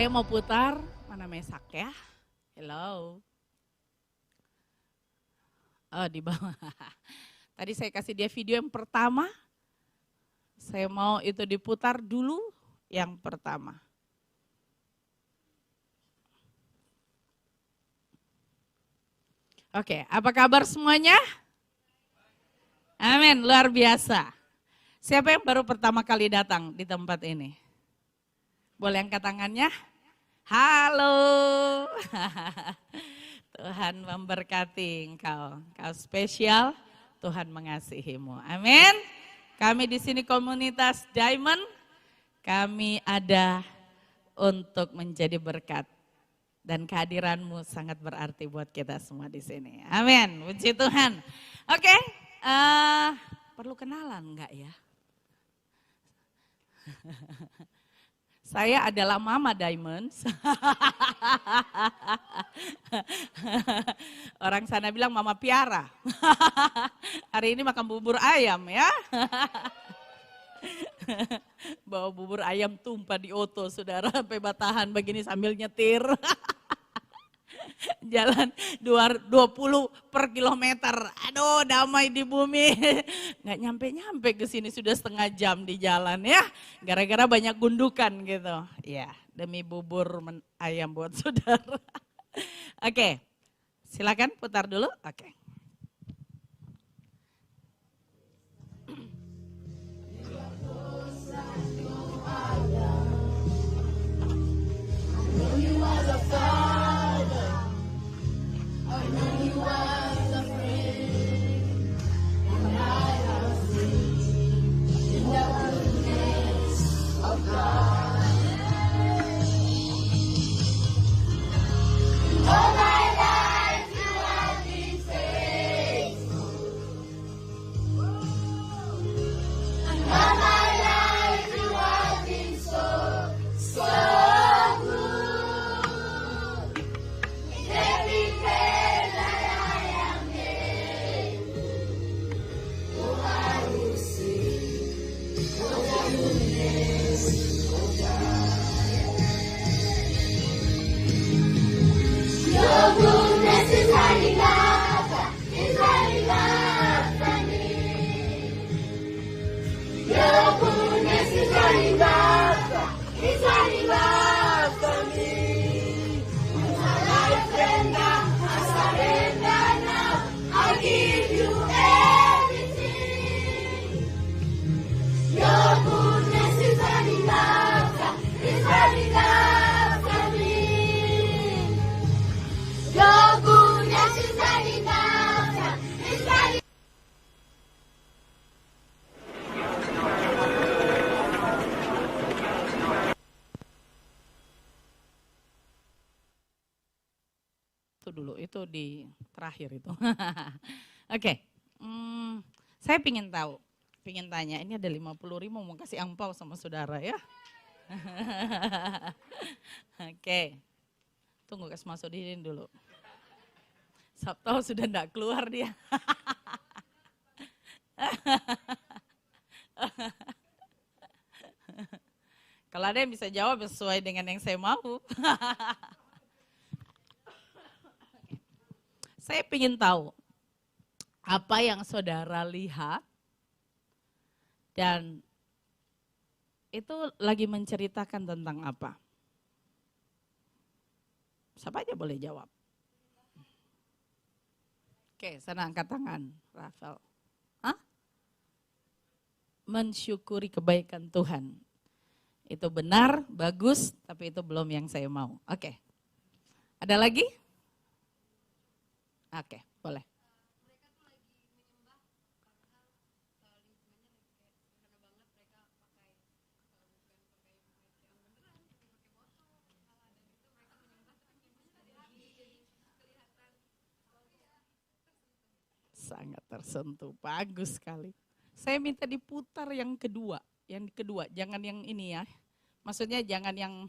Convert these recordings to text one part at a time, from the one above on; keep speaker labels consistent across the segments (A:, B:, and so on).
A: Saya mau putar, mana mesak ya? Hello. Oh di bawah. Tadi saya kasih dia video yang pertama. Saya mau itu diputar dulu yang pertama. Oke, apa kabar semuanya? Amin, luar biasa. Siapa yang baru pertama kali datang di tempat ini? Boleh angkat tangannya? Halo. Tuhan memberkati engkau. Engkau spesial, Tuhan mengasihimu. Amin. Kami di sini komunitas Diamond, kami ada untuk menjadi berkat. Dan kehadiranmu sangat berarti buat kita semua di sini. Amin. Puji Tuhan. Oke, perlu kenalan enggak ya? Saya adalah Mama Diamonds. Orang sana bilang Mama Piara. Hari ini makan bubur ayam ya. Bawa bubur ayam tumpah di oto saudara, sampai batahan begini sambil nyetir. Jalan 20 per kilometer, aduh damai di bumi. Nggak nyampe-nyampe ke sini sudah setengah jam di jalan ya. Gara-gara banyak gundukan gitu. Ya demi bubur ayam buat saudara. Oke, silakan putar dulu. Oke. Dulu itu di terakhir itu. Oke, saya pingin tanya, ini ada 50.000 mau kasih angpau sama saudara ya. Oke, tunggu kasih masuk di sini dulu. Sabtu sudah enggak keluar dia. Kalau ada yang bisa jawab sesuai dengan yang saya mau. Saya ingin tahu apa yang saudara lihat dan itu lagi menceritakan tentang apa? Siapa aja boleh jawab. Oke, sana angkat tangan, Rafael. Hah? Mensyukuri kebaikan Tuhan. Itu benar, bagus, tapi itu belum yang saya mau. Oke. Ada lagi? Oke, boleh. Sangat tersentuh, bagus sekali. Saya minta diputar yang kedua, jangan yang ini ya. Maksudnya jangan yang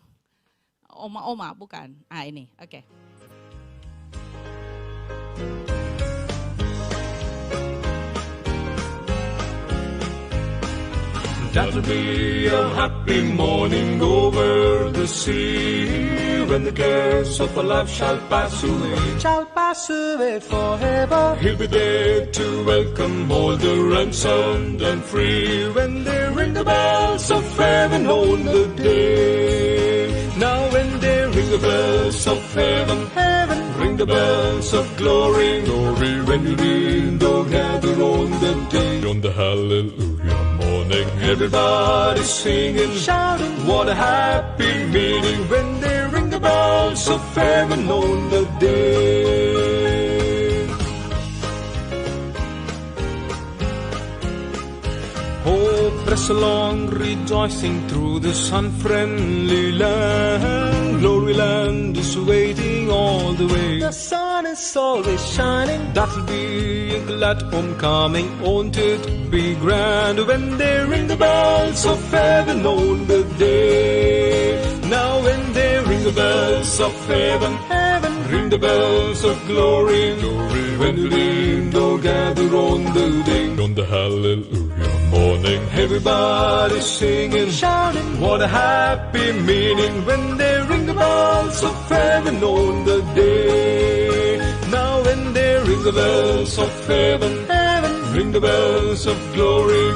A: oma-oma, bukan. Ah ini, oke.
B: That'll be a happy morning over the sea, when the cares of our life shall pass away forever. He'll be there to welcome all the ransomed and free, when they ring the bells of heaven on the day. Now when they ring the bells of heaven, ring the bells of glory, when you read or gather on the day. On the hallelujah morning, everybody singing, shouting, what a happy meeting, when they ring the bells of heaven on the day. Oh, press along, rejoicing through this unfriendly land. Glory land is waiting all the way. The sun is always shining. That'll be a glad homecoming. Won't it be grand when they ring the bells of heaven on the day? Now when they ring the bells of heaven, ring the bells of glory, when the redeemed all gather on the day. On the hallelujah morning, everybody singing, shouting, what a happy meeting, when they ring the bells of heaven on the day. Now when they ring the bells of heaven, ring the bells of glory,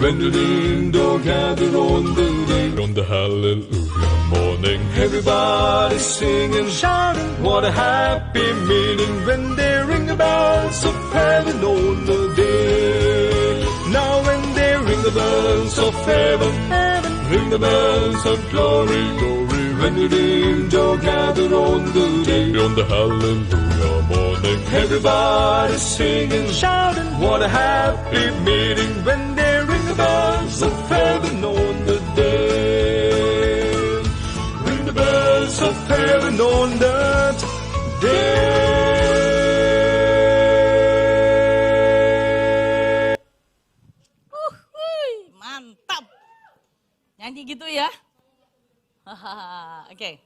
B: when the redeemed all gather on the day. On the hallelujah morning, everybody singing, shouting, what a happy meeting, when they ring the bells of heaven on the day. Now when they ring the bells of heaven, ring the bells of glory, when the redeemed all gather on the day. On the hallelujah morning, everybody singing, shouting, what a happy meeting, when they ring the bells of heaven on the day. Ring the bells of heaven on that day.
A: Mantap. Nyanyi gitu ya. Oke.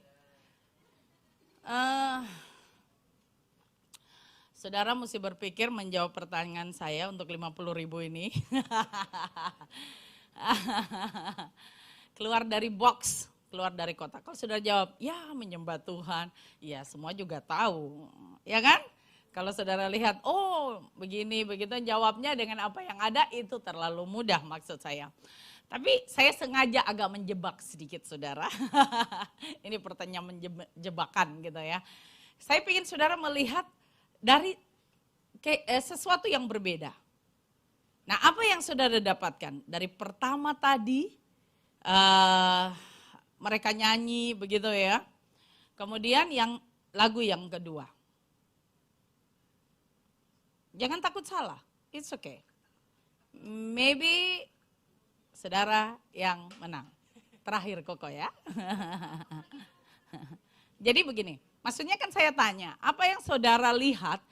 A: Saudara mesti berpikir menjawab pertanyaan saya untuk 50.000 ini. Keluar dari box, keluar dari kotak. Kalau saudara jawab, ya menyembah Tuhan. Ya semua juga tahu, ya kan? Kalau saudara lihat, oh begini, begitu, jawabnya dengan apa yang ada, itu terlalu mudah maksud saya. Tapi saya sengaja agak menjebak sedikit saudara. Ini pertanyaan menjebakan gitu ya. Saya ingin saudara melihat dari sesuatu yang berbeda. Nah apa yang saudara dapatkan? Dari pertama tadi mereka nyanyi begitu ya. Kemudian yang lagu yang kedua. Jangan takut salah, it's okay. Maybe saudara yang menang. Terakhir Koko ya. Jadi begini, maksudnya kan saya tanya, apa yang saudara lihat,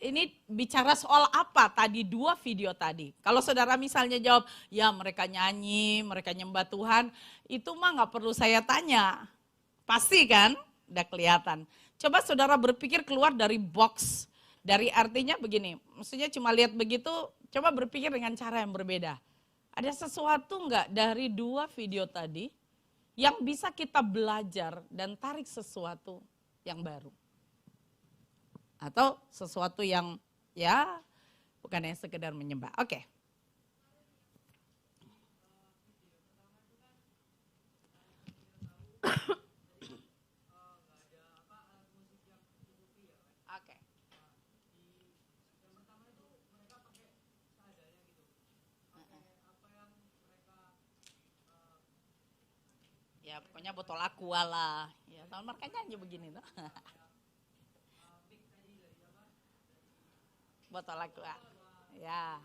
A: ini bicara soal apa tadi dua video tadi. Kalau saudara misalnya jawab, ya mereka nyanyi, mereka nyembah Tuhan, itu mah gak perlu saya tanya. Pasti kan, udah kelihatan. Coba saudara berpikir keluar dari box. Dari artinya begini, maksudnya cuma lihat begitu, coba berpikir dengan cara yang berbeda. Ada sesuatu enggak dari dua video tadi yang bisa kita belajar dan tarik sesuatu yang baru? Atau sesuatu yang ya bukan yang sekedar menyembah. Oke. Ya pokoknya botol aqua lah. Ya tahun mereka nyanyi begini tuh. Botol aqua. Ya.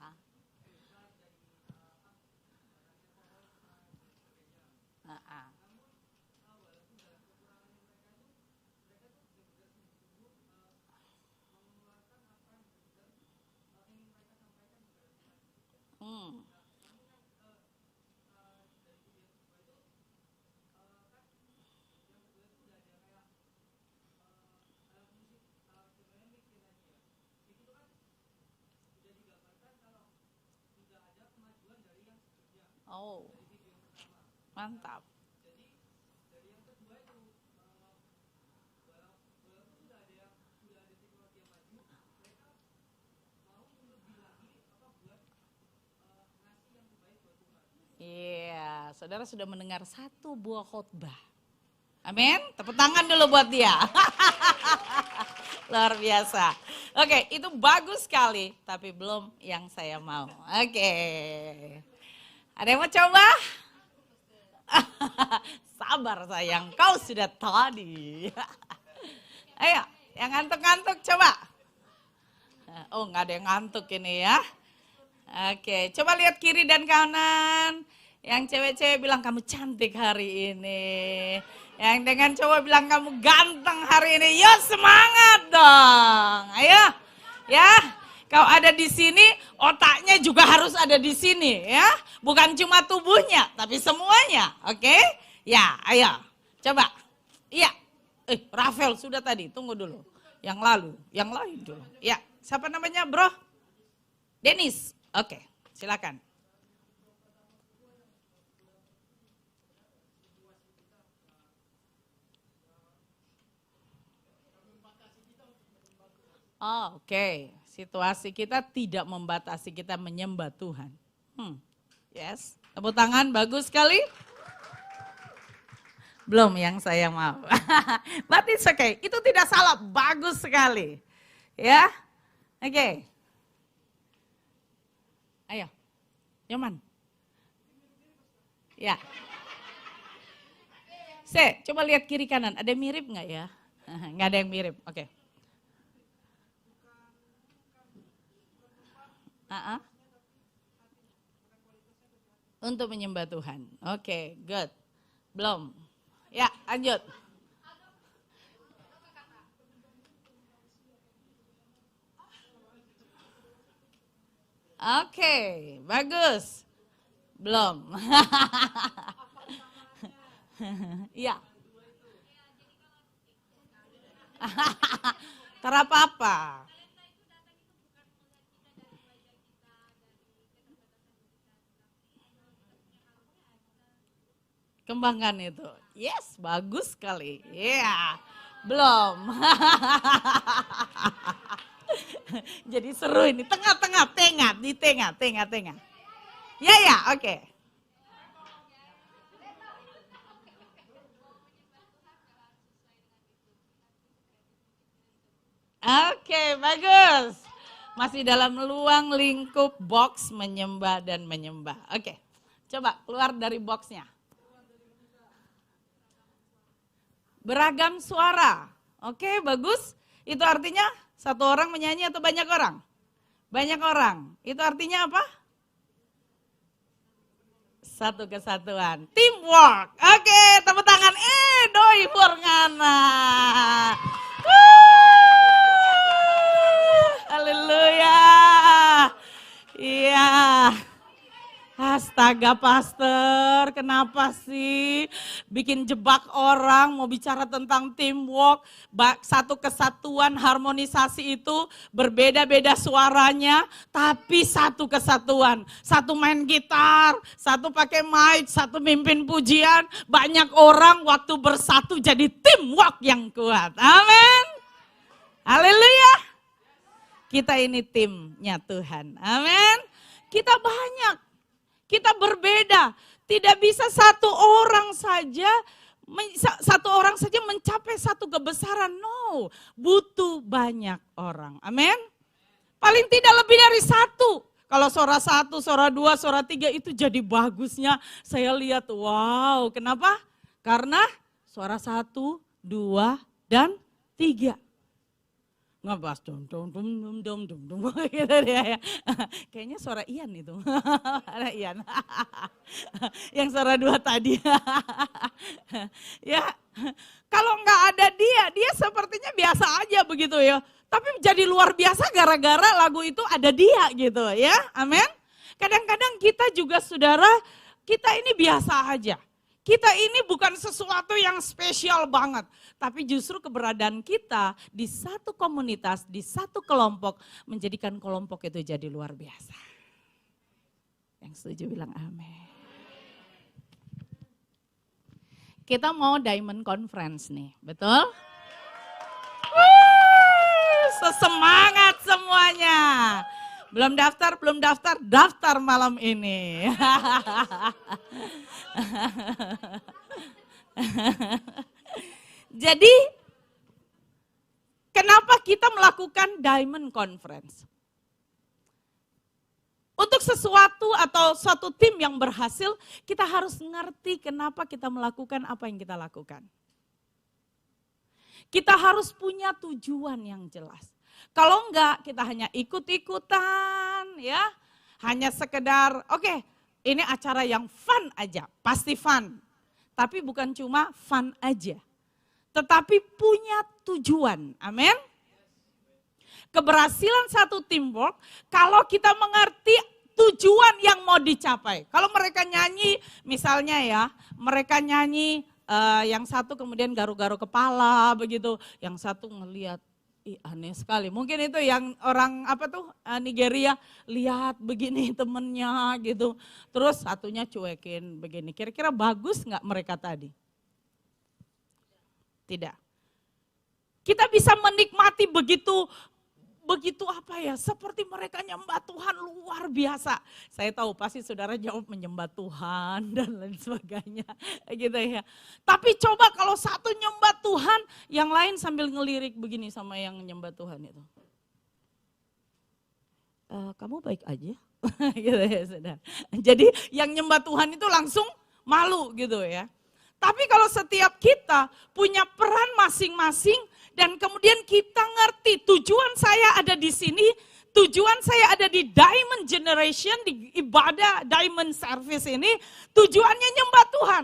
A: Oh. Mantap. Iya, saudara sudah mendengar satu buah khotbah. Amin, tepuk tangan dulu buat dia. Luar biasa. Oke, itu bagus sekali, tapi belum yang saya mau. Oke, ada yang mau coba? Sabar sayang, kau sudah tadi. Ayo, yang ngantuk-ngantuk coba. Oh, nggak ada yang ngantuk ini ya. Oke, coba lihat kiri dan kanan. Yang cewek-cewek bilang kamu cantik hari ini. Yang dengan cowok bilang kamu ganteng hari ini. Yo semangat dong. Ayo, ya. Kau ada di sini, otaknya juga harus ada di sini ya. Bukan cuma tubuhnya, tapi semuanya. Oke? Ya, ayo. Coba. Iya. Rafael sudah tadi, tunggu dulu. Yang lalu, yang lain dulu. Ya, siapa namanya bro? Dennis. Oke, silakan. Oh, oke. Situasi kita tidak membatasi kita menyembah Tuhan. Yes, tepuk tangan, bagus sekali. Belum yang saya mau. But it's okay, itu tidak salah, bagus sekali. Ya, oke. Ayo, nyaman. Ya. Coba lihat kiri kanan, ada mirip nggak ya? Nggak ada yang mirip, oke. Untuk menyembah Tuhan. Oke, good. Belum. Ya, lanjut. Oke, bagus. Belum. Iya. Terapa-apa. Kembangkan itu. Yes, bagus sekali. Iya. Belum. Jadi seru ini. Tengah-tengah, di tengah. Ya, oke. Oke, bagus. Masih dalam luang lingkup box menyembah dan menyembah. Oke, coba keluar dari boxnya. Beragam suara. Oke, bagus. Itu artinya satu orang menyanyi atau banyak orang? Banyak orang. Itu artinya apa? Satu kesatuan. Teamwork. Oke, tepuk tangan. Doi Purngana. Haleluya. Iya. Astaga pastor, kenapa sih bikin jebak orang mau bicara tentang teamwork, satu kesatuan, harmonisasi itu berbeda-beda suaranya, tapi satu kesatuan. Satu main gitar, satu pakai mic, satu mimpin pujian, banyak orang waktu bersatu jadi teamwork yang kuat. Amin. Haleluya. Kita ini timnya Tuhan. Amin. Kita banyak. Kita berbeda, tidak bisa satu orang saja mencapai satu kebesaran. No, butuh banyak orang. Amin. Paling tidak lebih dari satu. Kalau suara satu, suara dua, suara tiga itu jadi bagusnya. Saya lihat, wow, kenapa? Karena suara satu, dua, dan tiga. Ngebas dum gitu dia ya. Kayaknya suara Ian itu. Ada Ian. Yang suara dua tadi. Ya, kalau nggak ada dia sepertinya biasa aja begitu ya. Tapi menjadi luar biasa gara-gara lagu itu ada dia gitu ya. Amin. Kadang-kadang kita juga saudara, kita ini biasa aja. Kita ini bukan sesuatu yang spesial banget, tapi justru keberadaan kita di satu komunitas, di satu kelompok, menjadikan kelompok itu jadi luar biasa. Yang setuju bilang amin. Kita mau Diamond Conference nih, betul? Sesemangat semuanya. Belum daftar, daftar malam ini. Jadi, kenapa kita melakukan Diamond Conference? Untuk sesuatu atau suatu tim yang berhasil, kita harus ngerti kenapa kita melakukan apa yang kita lakukan. Kita harus punya tujuan yang jelas. Kalau enggak, kita hanya ikut-ikutan, ya. Hanya sekedar, oke, ini acara yang fun aja, pasti fun. Tapi bukan cuma fun aja. Tetapi punya tujuan, amin. Keberhasilan satu teamwork, kalau kita mengerti tujuan yang mau dicapai. Kalau mereka nyanyi, misalnya ya, mereka nyanyi, yang satu kemudian garu-garu kepala begitu, yang satu ngelihat, aneh sekali. Mungkin itu yang orang Nigeria, lihat begini temennya gitu. Terus satunya cuekin begini. Kira-kira bagus nggak mereka tadi? Tidak. Kita bisa menikmati begitu seperti mereka nyembah Tuhan luar biasa. Saya tahu pasti saudara jawab menyembah Tuhan dan lain sebagainya gitu ya. Tapi coba kalau satu nyembah Tuhan, yang lain sambil ngelirik begini sama yang nyembah Tuhan itu. Kamu baik aja? Gitu ya saudara. Jadi yang nyembah Tuhan itu langsung malu gitu ya. Tapi kalau setiap kita punya peran masing-masing dan kemudian kita ngerti tujuan saya ada di sini, tujuan saya ada di Diamond Generation, di ibadah Diamond Service ini, tujuannya nyembah Tuhan.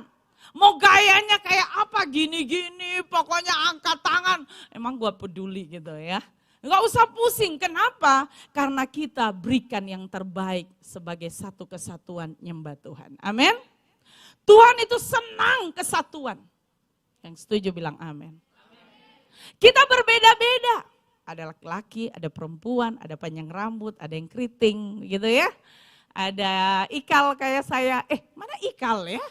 A: Mau gayanya kayak apa, gini-gini, pokoknya angkat tangan, emang gua peduli gitu ya. Enggak usah pusing, kenapa? Karena kita berikan yang terbaik sebagai satu kesatuan nyembah Tuhan. Amin. Tuhan itu senang kesatuan. Yang setuju bilang amin. Kita berbeda-beda. Ada laki-laki, ada perempuan, ada panjang rambut, ada yang keriting gitu ya. Ada Ikal kayak saya. Mana Ikal ya?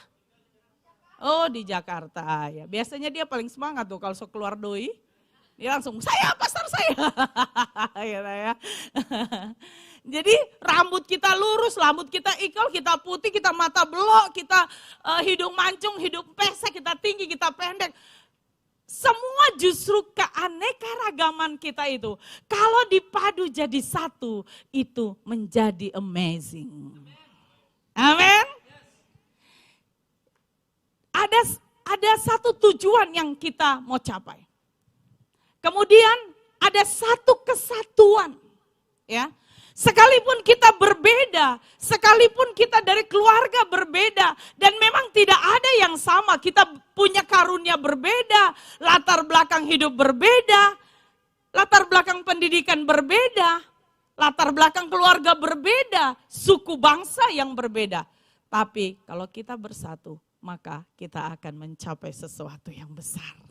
A: Oh di Jakarta ya. Biasanya dia paling semangat tuh kalau keluar doi. Dia langsung, saya pastor saya. Gitu ya. Jadi rambut kita lurus, rambut kita ikal, kita putih, kita mata belok, kita hidung mancung, hidung pesek, kita tinggi, kita pendek. Semua justru keanekaragaman kita itu, kalau dipadu jadi satu, itu menjadi amazing. Amin. Ada satu tujuan yang kita mau capai. Kemudian ada satu kesatuan, ya. Sekalipun kita berbeda, sekalipun kita dari keluarga berbeda, dan memang tidak ada yang sama, kita punya karunia berbeda, latar belakang hidup berbeda, latar belakang pendidikan berbeda, latar belakang keluarga berbeda, suku bangsa yang berbeda. Tapi kalau kita bersatu, maka kita akan mencapai sesuatu yang besar.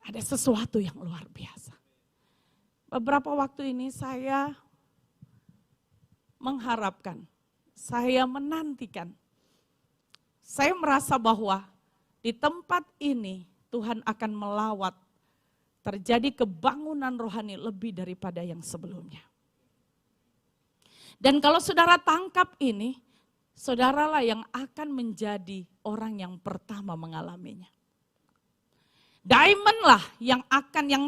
A: Ada sesuatu yang luar biasa. Beberapa waktu ini saya mengharapkan, saya menantikan, saya merasa bahwa di tempat ini Tuhan akan melawat, terjadi kebangunan rohani lebih daripada yang sebelumnya. Dan kalau saudara tangkap ini, saudaralah yang akan menjadi orang yang pertama mengalaminya. Diamond lah yang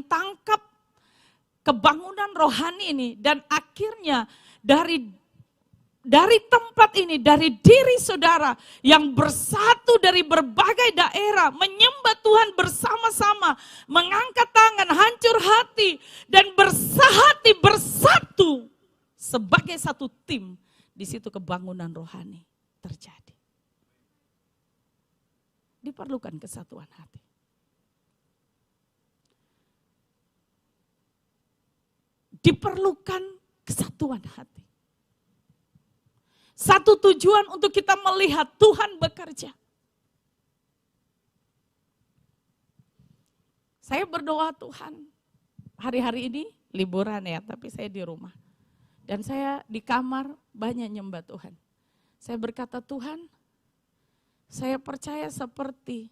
A: tangkap kebangunan rohani ini, dan akhirnya dari tempat ini, dari diri saudara yang bersatu dari berbagai daerah, menyembah Tuhan bersama-sama, mengangkat tangan, hancur hati, dan bersahati bersatu sebagai satu tim, di situ kebangunan rohani terjadi. Diperlukan kesatuan hati. Diperlukan kesatuan hati. Satu tujuan untuk kita melihat Tuhan bekerja. Saya berdoa, Tuhan, hari-hari ini liburan ya, tapi saya di rumah. Dan saya di kamar banyak nyembah Tuhan. Saya berkata, Tuhan, saya percaya seperti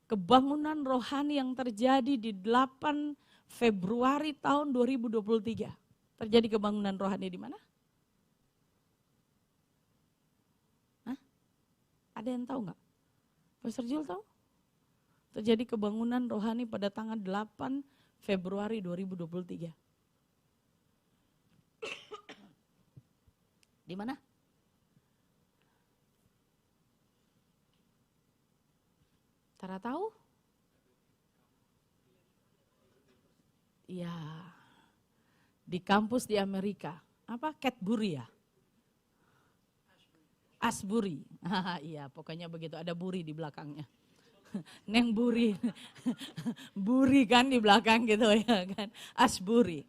A: kebangunan rohani yang terjadi di 8 Februari tahun 2023. Terjadi kebangunan rohani di mana? Hah? Ada yang tahu nggak? Pastor Jul tahu? Terjadi kebangunan rohani pada tanggal 8 Februari 2023. Di mana? Tara tahu? Iya. Di kampus di Amerika. Apa? Cadbury ya? Asbury. Iya, pokoknya begitu. Ada buri di belakangnya. Neng buri. Buri kan di belakang gitu ya kan. Asbury.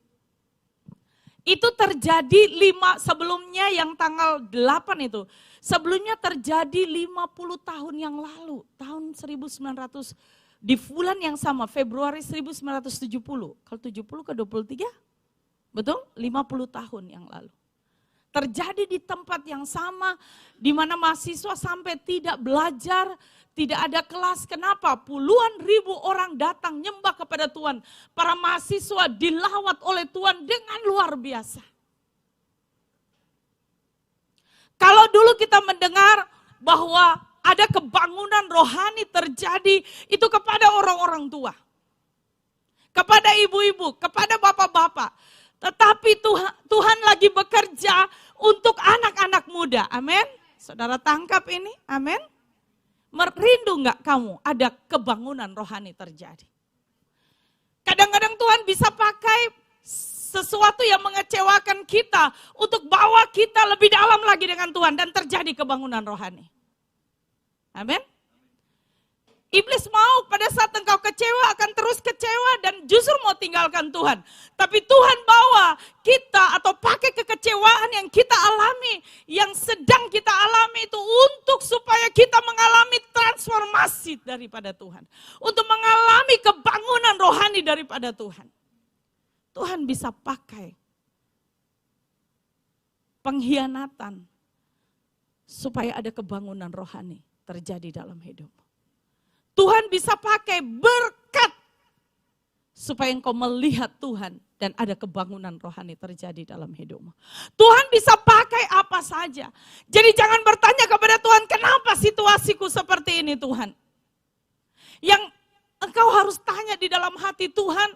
A: Itu terjadi sebelumnya yang tanggal 8 itu. Sebelumnya terjadi 50 tahun yang lalu. Tahun 1900 di bulan yang sama, Februari 1970. Kalau 70 ke 23? Betul? 50 tahun yang lalu. Terjadi di tempat yang sama, di mana mahasiswa sampai tidak belajar, tidak ada kelas. Kenapa? Puluhan ribu orang datang nyembah kepada Tuhan. Para mahasiswa dilawat oleh Tuhan dengan luar biasa. Kalau dulu kita mendengar bahwa ada kebangunan rohani terjadi, itu kepada orang-orang tua. Kepada ibu-ibu, kepada bapak-bapak. Tetapi Tuhan lagi bekerja untuk anak-anak muda. Amin. Saudara tangkap ini, amin. Merindu enggak kamu ada kebangunan rohani terjadi? Kadang-kadang Tuhan bisa pakai sesuatu yang mengecewakan kita untuk bawa kita lebih dalam lagi dengan Tuhan dan terjadi kebangunan rohani. Amin. Iblis mau pada saat engkau kecewa akan terus kecewa dan justru mau tinggalkan Tuhan. Tapi Tuhan bawa kita atau pakai kekecewaan yang kita alami, yang sedang kita alami itu untuk supaya kita mengalami transformasi daripada Tuhan. Untuk mengalami kebangunan rohani daripada Tuhan. Tuhan bisa pakai pengkhianatan supaya ada kebangunan rohani terjadi dalam hidupmu. Tuhan bisa pakai berkat supaya engkau melihat Tuhan dan ada kebangunan rohani terjadi dalam hidupmu. Tuhan bisa pakai apa saja. Jadi jangan bertanya kepada Tuhan, kenapa situasiku seperti ini Tuhan? Yang engkau harus tanya di dalam hati, Tuhan,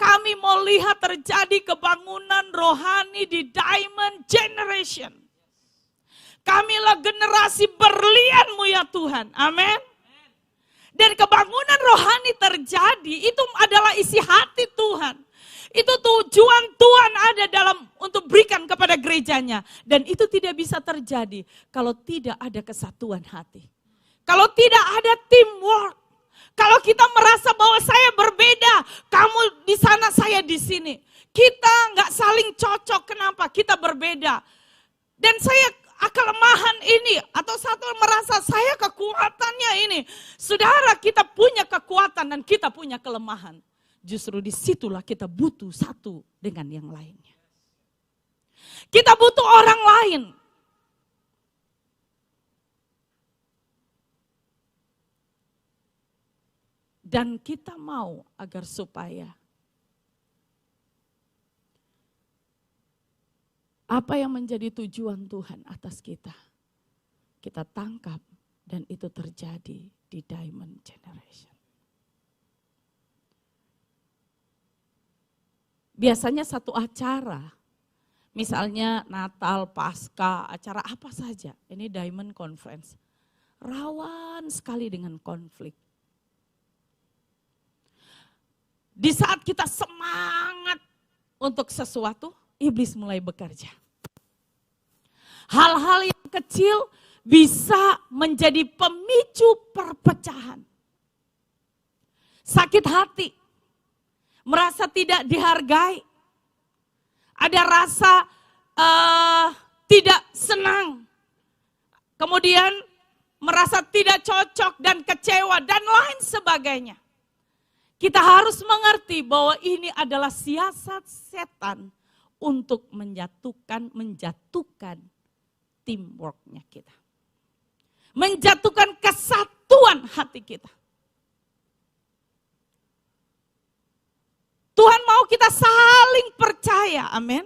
A: kami mau lihat terjadi kebangunan rohani di Diamond Generation. Kamilah generasi berlian-Mu ya Tuhan, amin. Dan kebangunan rohani terjadi, itu adalah isi hati Tuhan. Itu tujuan Tuhan ada untuk berikan kepada gerejanya. Dan itu tidak bisa terjadi kalau tidak ada kesatuan hati. Kalau tidak ada teamwork. Kalau kita merasa bahwa saya berbeda, kamu di sana, saya di sini. Kita nggak saling cocok, kenapa? Kita berbeda. Dan saya kelemahan ini, atau satu merasa saya kekuatannya ini. Saudara, kita punya kekuatan dan kita punya kelemahan. Justru disitulah kita butuh satu dengan yang lainnya. Kita butuh orang lain. Dan kita mau agar supaya apa yang menjadi tujuan Tuhan atas kita, kita tangkap dan itu terjadi di Diamond Generation. Biasanya satu acara, misalnya Natal, Paskah, acara apa saja, ini Diamond Conference, rawan sekali dengan konflik. Di saat kita semangat untuk sesuatu, iblis mulai bekerja. Hal-hal yang kecil bisa menjadi pemicu perpecahan. Sakit hati, merasa tidak dihargai, ada rasa tidak senang, kemudian merasa tidak cocok dan kecewa dan lain sebagainya. Kita harus mengerti bahwa ini adalah siasat setan untuk menjatuhkan teamworknya kita. Menjatuhkan kesatuan hati kita. Tuhan mau kita saling percaya, amin.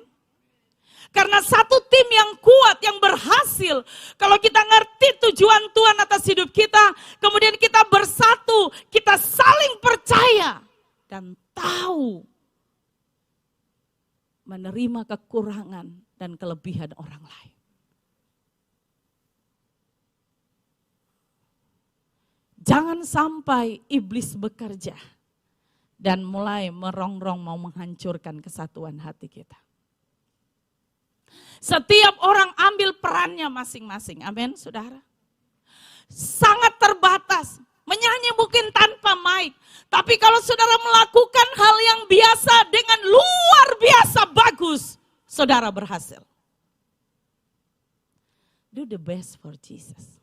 A: Karena satu tim yang kuat, yang berhasil, kalau kita ngerti tujuan Tuhan atas hidup kita, kemudian kita bersatu, kita saling percaya dan tahu menerima kekurangan dan kelebihan orang lain. Jangan sampai iblis bekerja dan mulai merongrong mau menghancurkan kesatuan hati kita. Setiap orang ambil perannya masing-masing. Amin, saudara. Sangat terbatas. Menyanyi mungkin tanpa mic. Tapi kalau saudara melakukan hal yang biasa dengan luar biasa bagus, saudara berhasil. Do the best for Jesus.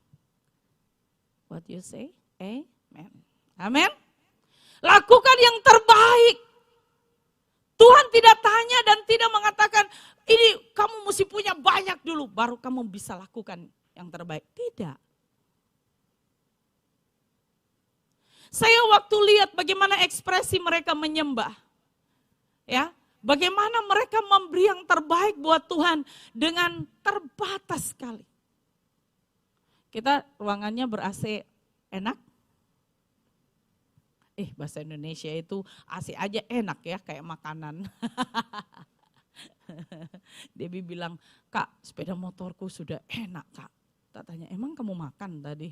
A: What you say? Amen. Amin. Lakukan yang terbaik. Tuhan tidak tanya dan tidak mengatakan, ini kamu mesti punya banyak dulu, baru kamu bisa lakukan yang terbaik. Tidak. Saya waktu lihat bagaimana ekspresi mereka menyembah. Ya, bagaimana mereka memberi yang terbaik buat Tuhan dengan terbatas sekali. Kita ruangannya ber-AC enak. Bahasa Indonesia itu AC aja enak ya, kayak makanan. Debbie bilang, Kak, sepeda motorku sudah enak, Kak. Tak tanya, emang kamu makan tadi?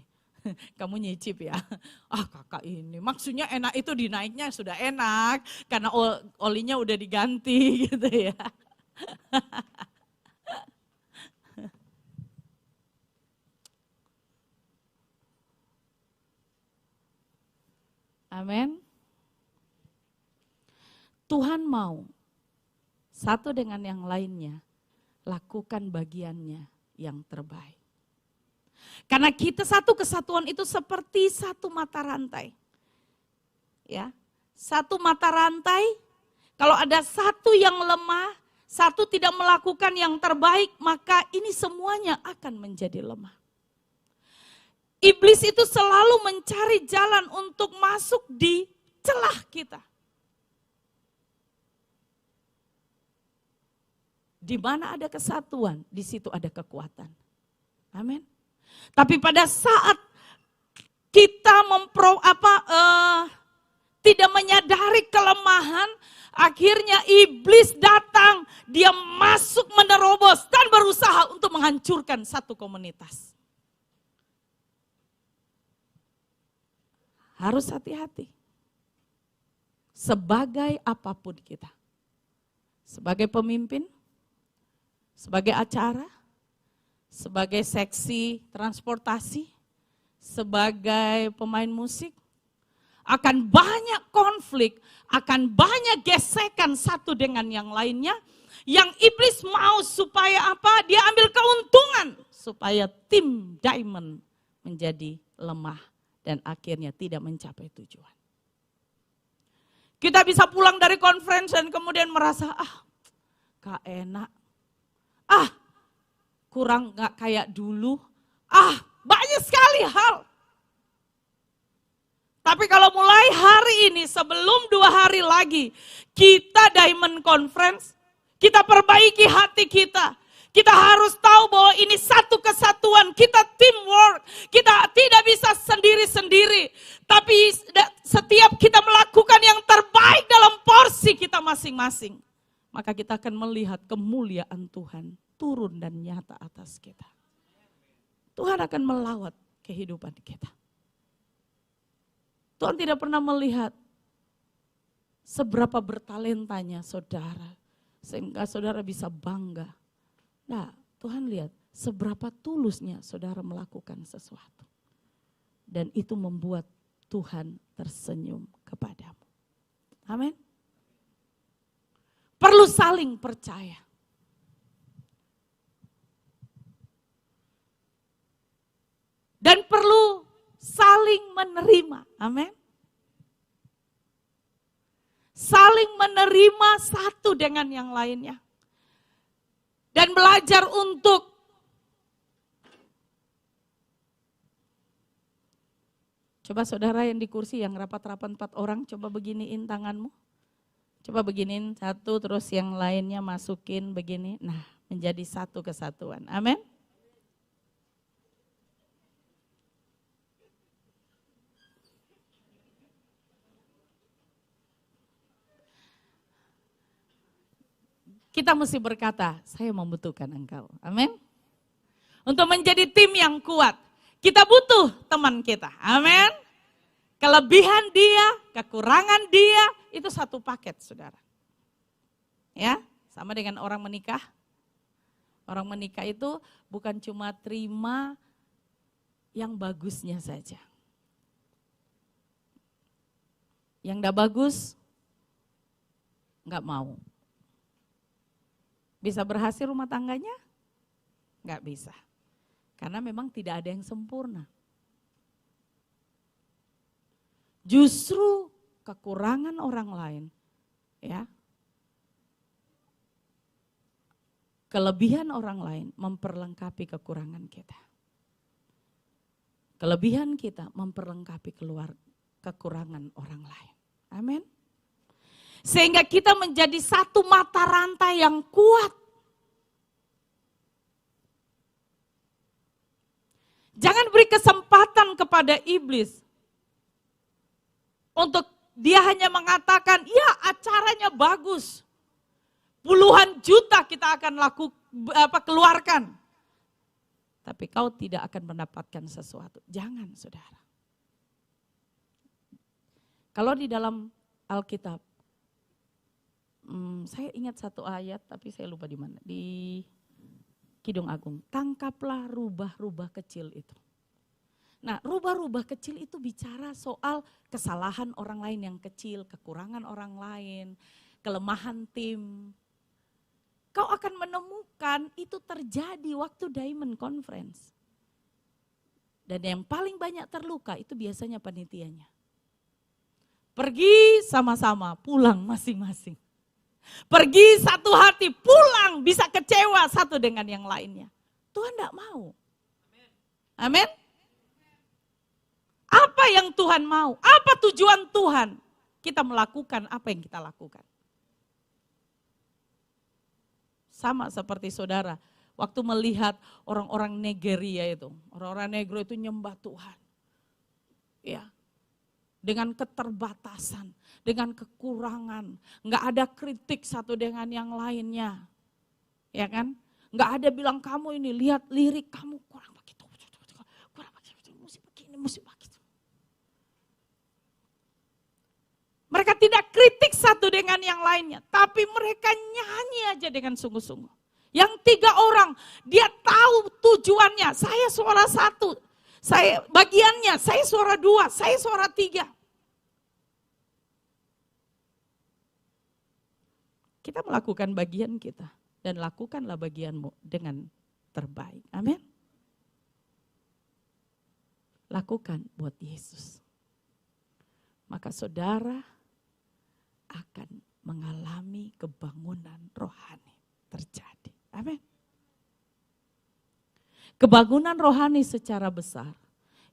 A: Kamu nyicip ya? Kakak ini, maksudnya enak itu dinaiknya sudah enak, karena olinya udah diganti gitu ya. Amin. Tuhan mau satu dengan yang lainnya lakukan bagiannya yang terbaik. Karena kita satu kesatuan itu seperti satu mata rantai. Ya, satu mata rantai, kalau ada satu yang lemah, satu tidak melakukan yang terbaik, maka ini semuanya akan menjadi lemah. Iblis itu selalu mencari jalan untuk masuk di celah kita. Di mana ada kesatuan, di situ ada kekuatan. Amin. Tapi pada saat kita tidak menyadari kelemahan, akhirnya iblis datang, dia masuk menerobos dan berusaha untuk menghancurkan satu komunitas. Harus hati-hati. Sebagai apapun kita. Sebagai pemimpin, sebagai acara, sebagai seksi transportasi, sebagai pemain musik, akan banyak konflik, akan banyak gesekan satu dengan yang lainnya, yang iblis mau supaya apa? Dia ambil keuntungan supaya tim Diamond menjadi lemah dan akhirnya tidak mencapai tujuan. Kita bisa pulang dari conference dan kemudian merasa, gak enak, kurang gak kayak dulu, banyak sekali hal. Tapi kalau mulai hari ini, sebelum 2 hari lagi, kita Diamond Conference, kita perbaiki hati kita. Kita harus tahu bahwa ini satu kesatuan, kita teamwork, kita tidak bisa sendiri-sendiri. Tapi setiap kita melakukan yang terbaik dalam porsi kita masing-masing, maka kita akan melihat kemuliaan Tuhan turun dan nyata atas kita. Tuhan akan melawat kehidupan kita. Tuhan tidak pernah melihat seberapa bertalentanya saudara, sehingga saudara bisa bangga. Nah, Tuhan lihat seberapa tulusnya saudara melakukan sesuatu. Dan itu membuat Tuhan tersenyum kepadamu. Amin. Perlu saling percaya. Dan perlu saling menerima. Amin. Saling menerima satu dengan yang lainnya. Dan belajar untuk coba saudara yang di kursi yang rapat-rapat 4 orang, coba beginiin tanganmu. Coba beginin satu, terus yang lainnya masukin begini. Nah, menjadi satu kesatuan. Amin. Kita mesti berkata, saya membutuhkan engkau. Amin. Untuk menjadi tim yang kuat, kita butuh teman kita. Amin. Kelebihan dia, kekurangan dia, itu satu paket, saudara. Ya, sama dengan orang menikah. Orang menikah itu bukan cuma terima yang bagusnya saja. Yang enggak bagus, enggak mau. Bisa berhasil rumah tangganya? Enggak bisa. Karena memang tidak ada yang sempurna. Justru kekurangan orang lain, ya, kelebihan orang lain memperlengkapi kekurangan kita. Kelebihan kita memperlengkapi kekurangan orang lain. Amin. Sehingga kita menjadi satu mata rantai yang kuat. Jangan beri kesempatan kepada iblis untuk dia hanya mengatakan, ya acaranya bagus. Puluhan juta kita akan keluarkan. Tapi kau tidak akan mendapatkan sesuatu. Jangan, saudara. Kalau di dalam Alkitab, saya ingat satu ayat, tapi saya lupa di mana. Di Kidung Agung. Tangkaplah rubah-rubah kecil itu. Nah, rubah-rubah kecil itu bicara soal kesalahan orang lain yang kecil, kekurangan orang lain, kelemahan tim. Kau akan menemukan itu terjadi waktu Diamond Conference. Dan yang paling banyak terluka itu biasanya panitianya. Pergi sama-sama, pulang masing-masing. Pergi satu hati, pulang bisa kecewa satu dengan yang lainnya. Tuhan tidak mau. Amin. Apa yang Tuhan mau? Apa tujuan Tuhan? Kita melakukan apa yang kita lakukan. Sama seperti saudara, waktu melihat orang-orang Nigeria itu. Orang-orang Negro itu nyembah Tuhan. Ya. Dengan keterbatasan, dengan kekurangan, nggak ada kritik satu dengan yang lainnya, ya kan? Nggak ada bilang kamu ini lihat lirik kamu kurang begitu, mesti begini, mesti begitu. Mereka tidak kritik satu dengan yang lainnya, tapi mereka nyanyi aja dengan sungguh-sungguh. Yang 3 orang, dia tahu tujuannya, saya suara 1. Saya bagiannya, saya suara 2, saya suara 3. Kita melakukan bagian kita dan lakukanlah bagianmu dengan terbaik. Amin. Lakukan buat Yesus. Maka saudara akan mengalami kebangunan rohani terjadi. Amin. Kebangunan rohani secara besar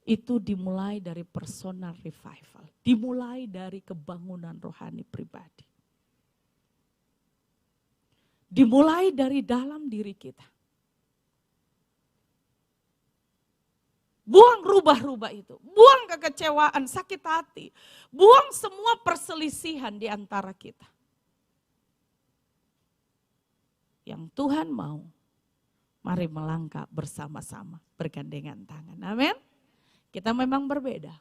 A: itu dimulai dari personal revival. Dimulai dari kebangunan rohani pribadi. Dimulai dari dalam diri kita. Buang rubah-rubah itu. Buang kekecewaan, sakit hati. Buang semua perselisihan di antara kita. Yang Tuhan mau. Mari melangkah bersama-sama, bergandengan tangan. Amin. Kita memang berbeda,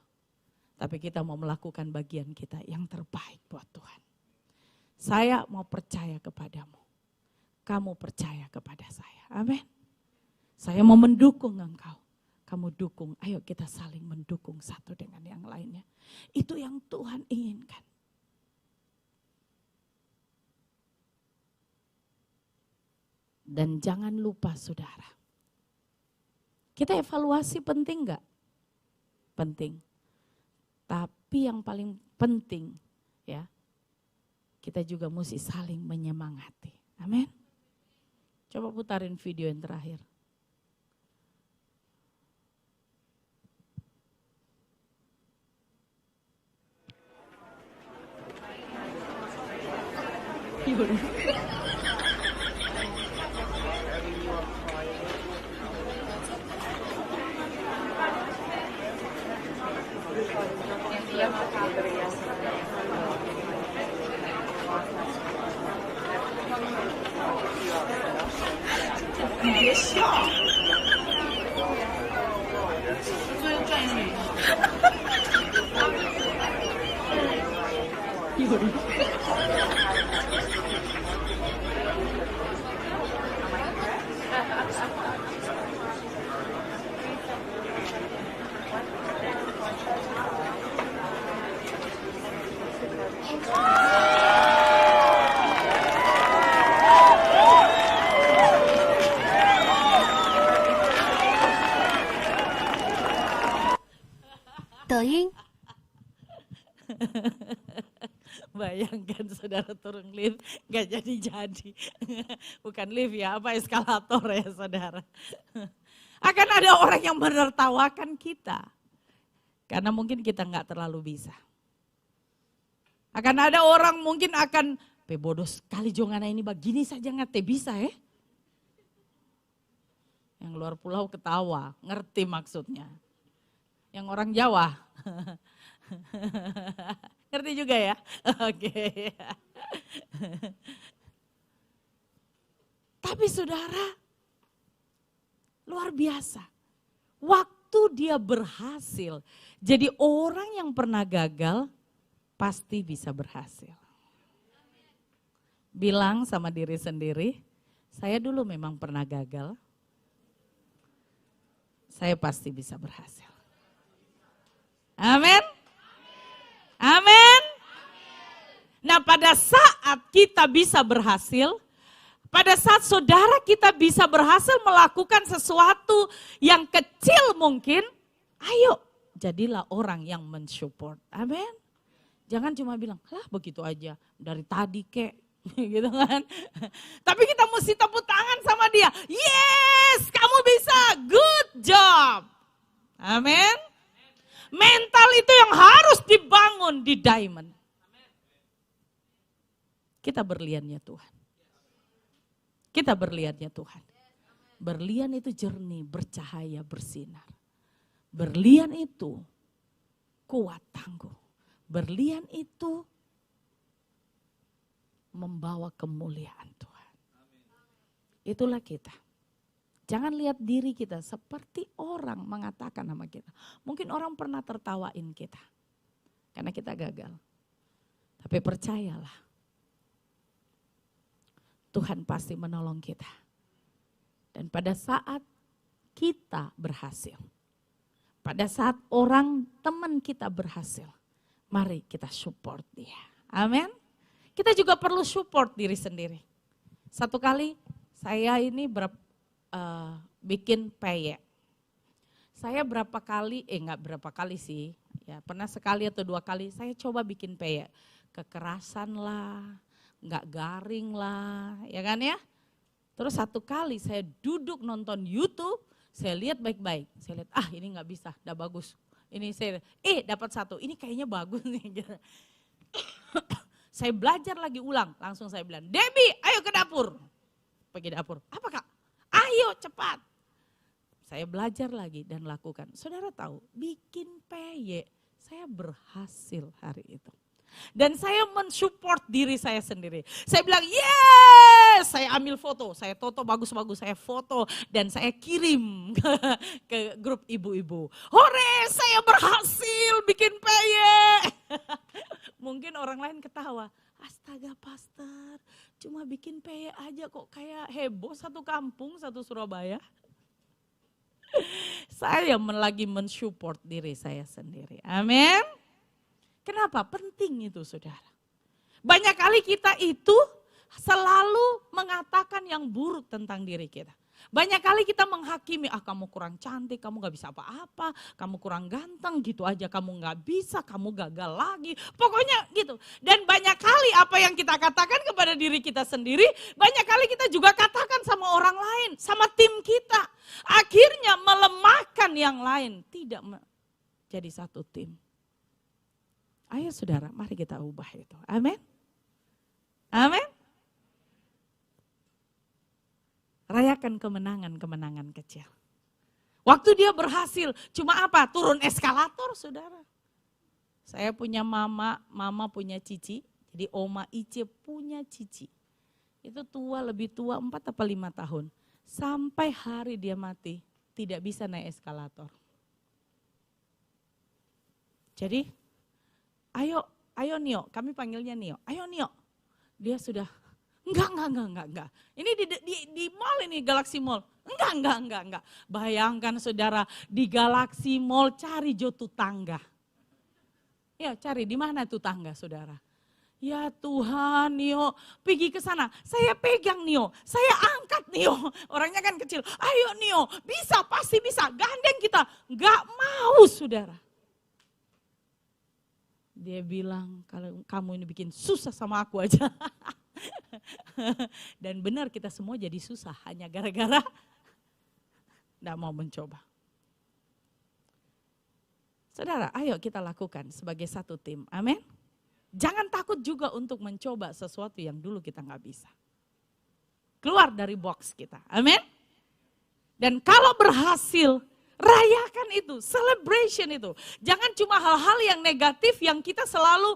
A: tapi kita mau melakukan bagian kita yang terbaik buat Tuhan. Saya mau percaya kepadamu, kamu percaya kepada saya. Amin. Saya mau mendukung engkau, kamu dukung. Ayo kita saling mendukung satu dengan yang lainnya. Itu yang Tuhan inginkan. Dan jangan lupa saudara, kita evaluasi penting enggak? Penting. Tapi yang paling penting ya, kita juga mesti saling menyemangati. Amin. Coba putarin video yang terakhir. 你别笑，最后转一有人。
C: 抖音。
A: Bayangkan saudara turun lift, gak jadi-jadi. Bukan lift ya, apa eskalator ya saudara. Akan ada orang yang menertawakan kita. Karena mungkin kita gak terlalu bisa. Akan ada orang mungkin akan, bodoh sekali jongana ini begini saja gak bisa ya. Yang luar pulau ketawa, ngerti maksudnya. Yang orang Jawa. Ngerti juga ya? Oke. Tapi saudara, luar biasa. Waktu dia berhasil, jadi orang yang pernah gagal, pasti bisa berhasil. Bilang sama diri sendiri, saya dulu memang pernah gagal, saya pasti bisa berhasil. Amin. Amin. Nah, pada saat kita bisa berhasil, pada saat saudara kita bisa berhasil melakukan sesuatu yang kecil mungkin, ayo jadilah orang yang mensupport. Amin. Jangan cuma bilang, lah begitu aja, dari tadi kek, gitu kan. Tapi kita mesti tepuk tangan sama dia. Yes, kamu bisa, good job. Amin. Mental itu yang harus dibangun di Diamond. Kita berliannya Tuhan. Kita berliannya Tuhan. Berlian itu jernih, bercahaya, bersinar. Berlian itu kuat, tangguh. Berlian itu membawa kemuliaan Tuhan. Itulah kita. Jangan lihat diri kita seperti orang mengatakan sama kita. Mungkin orang pernah tertawain kita. Karena kita gagal. Tapi percayalah. Tuhan pasti menolong kita. Dan pada saat kita berhasil. Pada saat orang teman kita berhasil. Mari kita support dia. Amin. Kita juga perlu support diri sendiri. Satu kali saya ini bikin peyek. Saya berapa kali, enggak berapa kali sih, ya pernah sekali atau 2 kali saya coba bikin peyek. Kekerasan lah, enggak garing lah, ya kan ya. Terus satu kali saya duduk nonton YouTube, saya lihat baik-baik. Saya lihat, ini enggak bisa, enggak bagus. Ini saya, dapat 1, ini kayaknya bagus nih. Saya belajar lagi ulang, langsung saya bilang, Debbie ayo ke dapur. Pergi dapur, apa kak? Ayo cepat. Saya belajar lagi dan lakukan. Saudara tahu, bikin peyek, saya berhasil hari itu. Dan saya mensupport diri saya sendiri. Saya bilang, yes, saya ambil foto, saya foto bagus-bagus, saya foto dan saya kirim ke grup ibu-ibu. Hore, saya berhasil bikin peyek. Mungkin orang lain ketawa, astaga pastor, cuma bikin peyek aja kok kayak heboh satu kampung, satu Surabaya. Saya lagi mensupport diri saya sendiri. Amin. Kenapa? Penting itu saudara. Banyak kali kita itu selalu mengatakan yang buruk tentang diri kita. Banyak kali kita menghakimi, kamu kurang cantik, kamu gak bisa apa-apa, kamu kurang ganteng, gitu aja kamu gak bisa, kamu gagal lagi. Pokoknya gitu. Dan banyak kali apa yang kita katakan kepada diri kita sendiri, banyak kali kita juga katakan sama orang lain, sama tim kita. Akhirnya melemahkan yang lain, tidak jadi satu tim. Ayo saudara, mari kita ubah itu. Amin. Amin. Rayakan kemenangan-kemenangan kecil. Waktu dia berhasil, cuma apa? Turun eskalator, saudara. Saya punya mama punya cici. Jadi Oma Ice punya cici. Itu tua, lebih tua 4 atau 5 tahun. Sampai hari dia mati, tidak bisa naik eskalator. Jadi, ayo Nio, kami panggilnya Nio. Ayo Nio, dia sudah, enggak. Ini di mall ini, Galaxy Mall. Enggak. Bayangkan saudara, di Galaxy Mall cari jotu tangga. Ya cari, di mana tuh tangga saudara? Ya Tuhan Nio, pergi ke sana. Saya pegang Nio, saya angkat Nio. Orangnya kan kecil, ayo Nio, bisa, pasti bisa. Gandeng kita, enggak mau saudara. Dia bilang, kalau kamu ini bikin susah sama aku aja. Dan benar kita semua jadi susah, hanya gara-gara enggak mau mencoba. Saudara, ayo kita lakukan sebagai satu tim. Amin. Jangan takut juga untuk mencoba sesuatu yang dulu kita nggak bisa. Keluar dari box kita. Amin. Dan kalau berhasil, rayakan itu, celebration itu. Jangan cuma hal-hal yang negatif yang kita selalu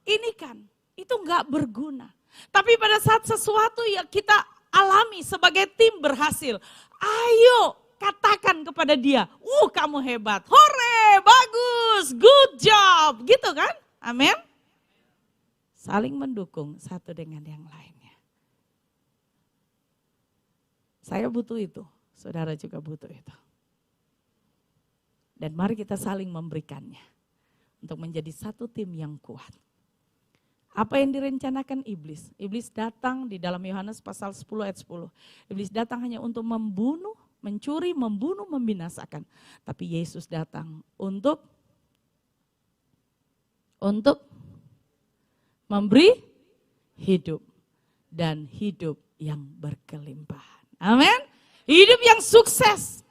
A: inikan. Itu nggak berguna. Tapi pada saat sesuatu yang kita alami sebagai tim berhasil, ayo katakan kepada dia, kamu hebat, hore, bagus, good job, gitu kan? Amin. Saling mendukung satu dengan yang lainnya. Saya butuh itu, saudara juga butuh itu. Dan mari kita saling memberikannya untuk menjadi satu tim yang kuat. Apa yang direncanakan iblis? Iblis datang di dalam Yohanes pasal 10 ayat 10. Iblis datang hanya untuk membunuh, mencuri, membunuh, membinasakan. Tapi Yesus datang untuk memberi hidup dan hidup yang berkelimpahan. Amin. Hidup yang sukses.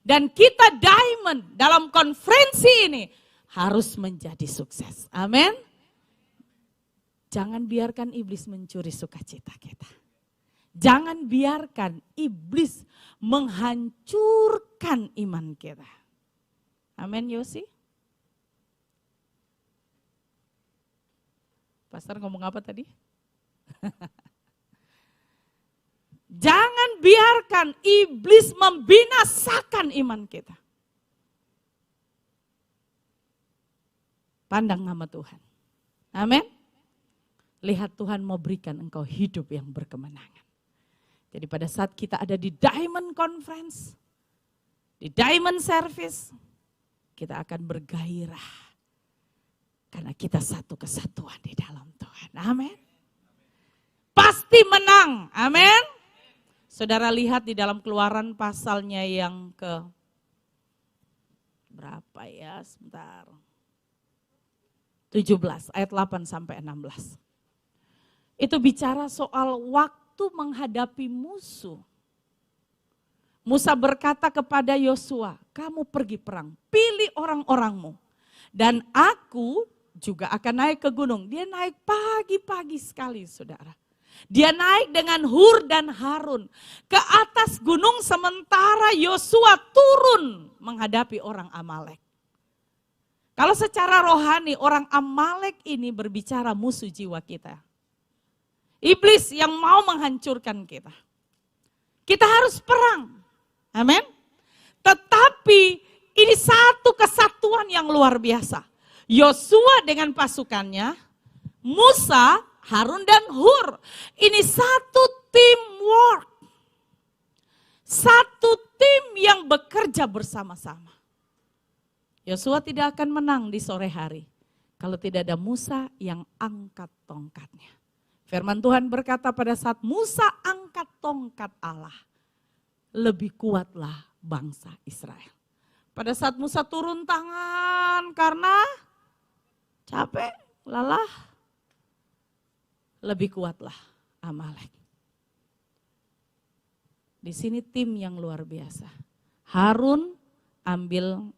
A: Dan kita Diamond dalam konferensi ini harus menjadi sukses. Amin. Jangan biarkan iblis mencuri sukacita kita. Jangan biarkan iblis menghancurkan iman kita. Amin, Yosi. Pastor ngomong apa tadi? Jangan biarkan iblis membinasakan iman kita. Pandang nama Tuhan. Amin. Lihat Tuhan mau berikan engkau hidup yang berkemenangan. Jadi pada saat kita ada di Diamond Conference, di Diamond Service, kita akan bergairah. Karena kita satu kesatuan di dalam Tuhan. Amin. Pasti menang. Amin. Saudara lihat di dalam Keluaran pasalnya yang ke berapa ya? Sebentar. 17 ayat 8 sampai 16. Itu bicara soal waktu menghadapi musuh. Musa berkata kepada Yosua, kamu pergi perang, pilih orang-orangmu. Dan aku juga akan naik ke gunung. Dia naik pagi-pagi sekali saudara. Dia naik dengan Hur dan Harun ke atas gunung sementara Yosua turun menghadapi orang Amalek. Kalau secara rohani orang Amalek ini berbicara musuh jiwa kita. Iblis yang mau menghancurkan kita. Kita harus perang. Amin. Tetapi ini satu kesatuan yang luar biasa. Yosua dengan pasukannya, Musa, Harun dan Hur. Ini satu teamwork. Satu tim yang bekerja bersama-sama. Yosua tidak akan menang di sore hari kalau tidak ada Musa yang angkat tongkatnya. Firman Tuhan berkata pada saat Musa angkat tongkat Allah, lebih kuatlah bangsa Israel. Pada saat Musa turun tangan karena capek, lelah, lebih kuatlah Amalek. Di sini tim yang luar biasa. Harun ambil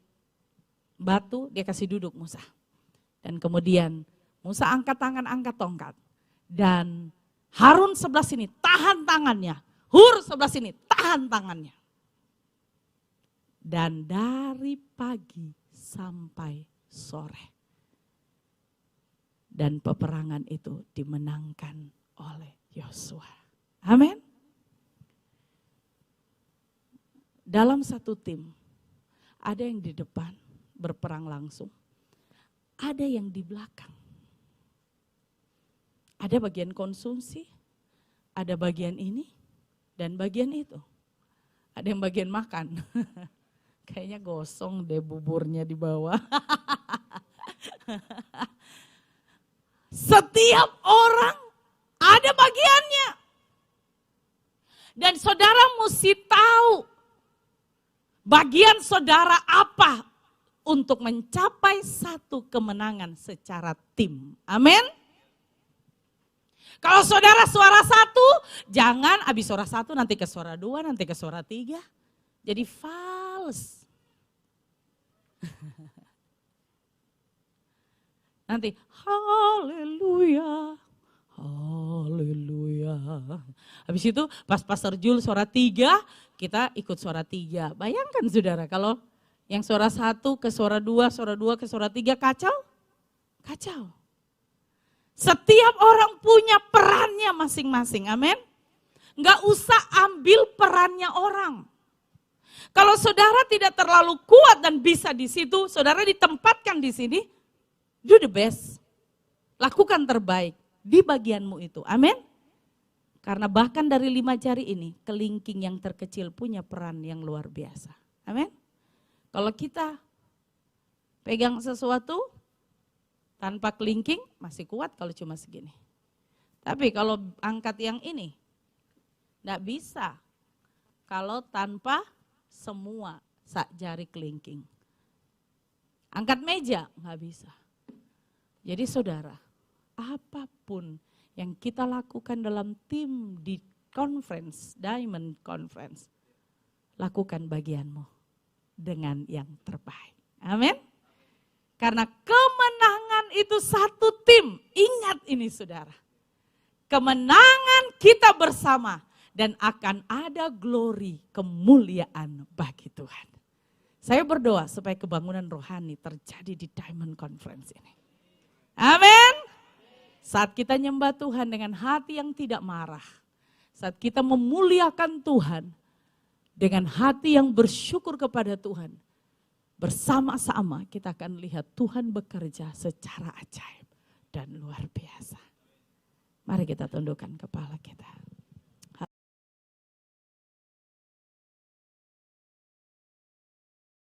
A: batu, dia kasih duduk Musa. Dan kemudian Musa angkat tangan, angkat tongkat. Dan Harun sebelah sini tahan tangannya. Hur sebelah sini, tahan tangannya. Dan dari pagi sampai sore. Dan peperangan itu dimenangkan oleh Yosua. Amin. Dalam satu tim, ada yang di depan berperang langsung. Ada yang di belakang. Ada bagian konsumsi, ada bagian ini, dan bagian itu. Ada yang bagian makan. Kayaknya gosong deh buburnya di bawah. Setiap orang ada bagiannya. Dan saudara mesti tahu bagian saudara apa untuk mencapai satu kemenangan secara tim. Amin. Kalau saudara suara satu, jangan habis suara satu nanti ke suara dua, nanti ke suara tiga. Jadi fals. Nanti haleluya, haleluya. Habis itu pas Pastor Jul suara tiga, kita ikut suara tiga. Bayangkan saudara kalau yang suara satu ke suara dua ke suara tiga kacau. Kacau. Setiap orang punya perannya masing-masing, amin. Enggak usah ambil perannya orang. Kalau saudara tidak terlalu kuat dan bisa di situ, saudara ditempatkan di sini, do the best. Lakukan terbaik di bagianmu itu, amin. Karena bahkan dari 5 jari ini, kelingking yang terkecil punya peran yang luar biasa, amin. Kalau kita pegang sesuatu tanpa kelingking masih kuat kalau cuma segini. Tapi kalau angkat yang ini, enggak bisa kalau tanpa semua sak jari kelingking. Angkat meja enggak bisa. Jadi saudara, apapun yang kita lakukan dalam tim di conference, Diamond Conference, lakukan bagianmu dengan yang terbaik. Amin. Karena kemenangan itu satu tim. Ingat ini saudara. Kemenangan kita bersama dan akan ada glory, kemuliaan bagi Tuhan. Saya berdoa supaya kebangunan rohani terjadi di Diamond Conference ini. Amin. Saat kita nyembah Tuhan dengan hati yang tidak marah. Saat kita memuliakan Tuhan dengan hati yang bersyukur kepada Tuhan. Bersama-sama kita akan lihat Tuhan bekerja secara ajaib dan luar biasa. Mari kita tundukkan kepala kita.